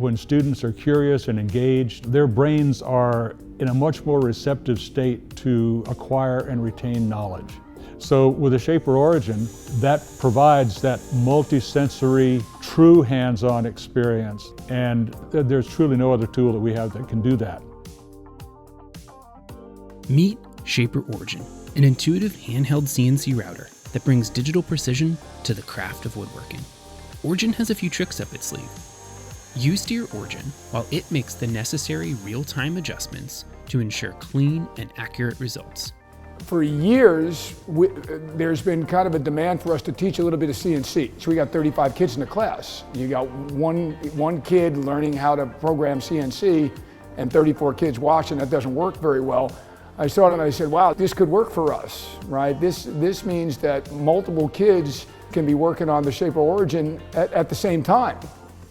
when students are curious and engaged, their brains are in a much more receptive state to acquire and retain knowledge. So with a Shaper Origin, that provides that multi-sensory, true hands-on experience, and there's truly no other tool that we have that can do that. Meet Shaper Origin, an intuitive handheld CNC router that brings digital precision to the craft of woodworking. Origin has a few tricks up its sleeve. You steer Origin while it makes the necessary real-time adjustments to ensure clean and accurate results. For years, there's been kind of a demand for us to teach a little bit of CNC. So we got 35 kids in the class. You got one kid learning how to program CNC and 34 kids watching. That doesn't work very well. I saw it and I said, wow, this could work for us, right? This means that multiple kids can be working on the Shaper Origin at the same time.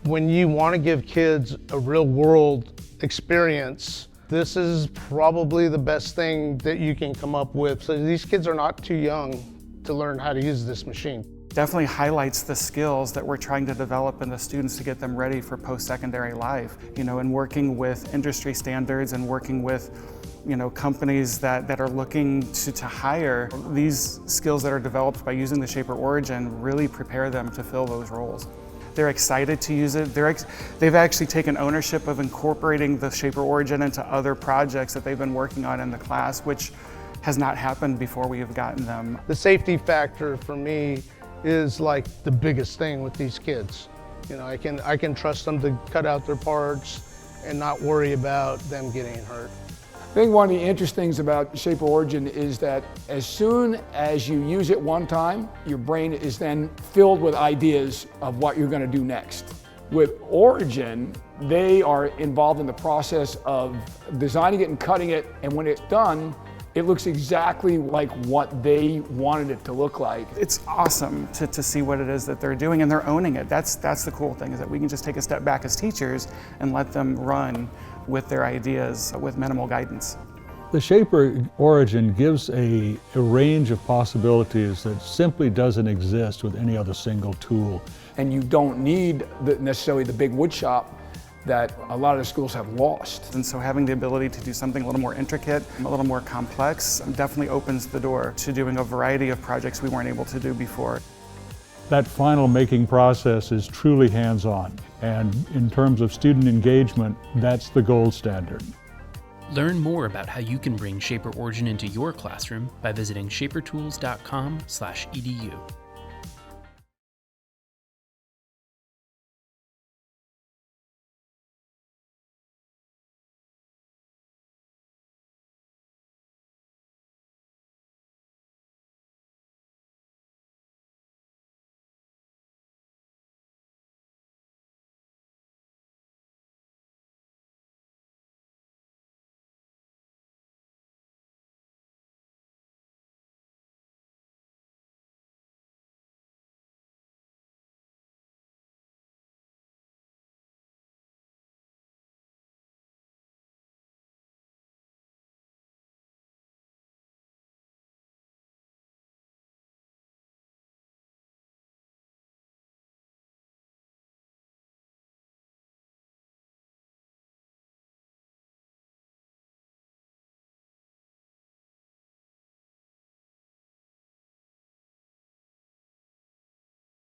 When you want to give kids a real world experience, this is probably the best thing that you can come up with. So these kids are not too young to learn how to use this machine. Definitely highlights the skills that we're trying to develop in the students to get them ready for post-secondary life. And working with industry standards and working with companies that are looking to hire, these skills that are developed by using the Shaper Origin really prepare them to fill those roles. They're excited to use it. They've actually taken ownership of incorporating the Shaper Origin into other projects that they've been working on in the class, which has not happened before we have gotten them. The safety factor for me is like the biggest thing with these kids. I can trust them to cut out their parts and not worry about them getting hurt. I think one of the interesting things about Shaper Origin is that as soon as you use it one time, your brain is then filled with ideas of what you're going to do next. With Origin, they are involved in the process of designing it and cutting it, and when it's done, it looks exactly like what they wanted it to look like. It's awesome to see what it is that they're doing, and they're owning it. That's the cool thing, is that we can just take a step back as teachers and let them run with their ideas with minimal guidance. The Shaper Origin gives a range of possibilities that simply doesn't exist with any other single tool. And you don't need necessarily the big wood shop that a lot of the schools have lost. And so having the ability to do something a little more intricate, a little more complex, definitely opens the door to doing a variety of projects we weren't able to do before. That final making process is truly hands-on, and in terms of student engagement, that's the gold standard. Learn more about how you can bring Shaper Origin into your classroom by visiting shapertools.com/edu.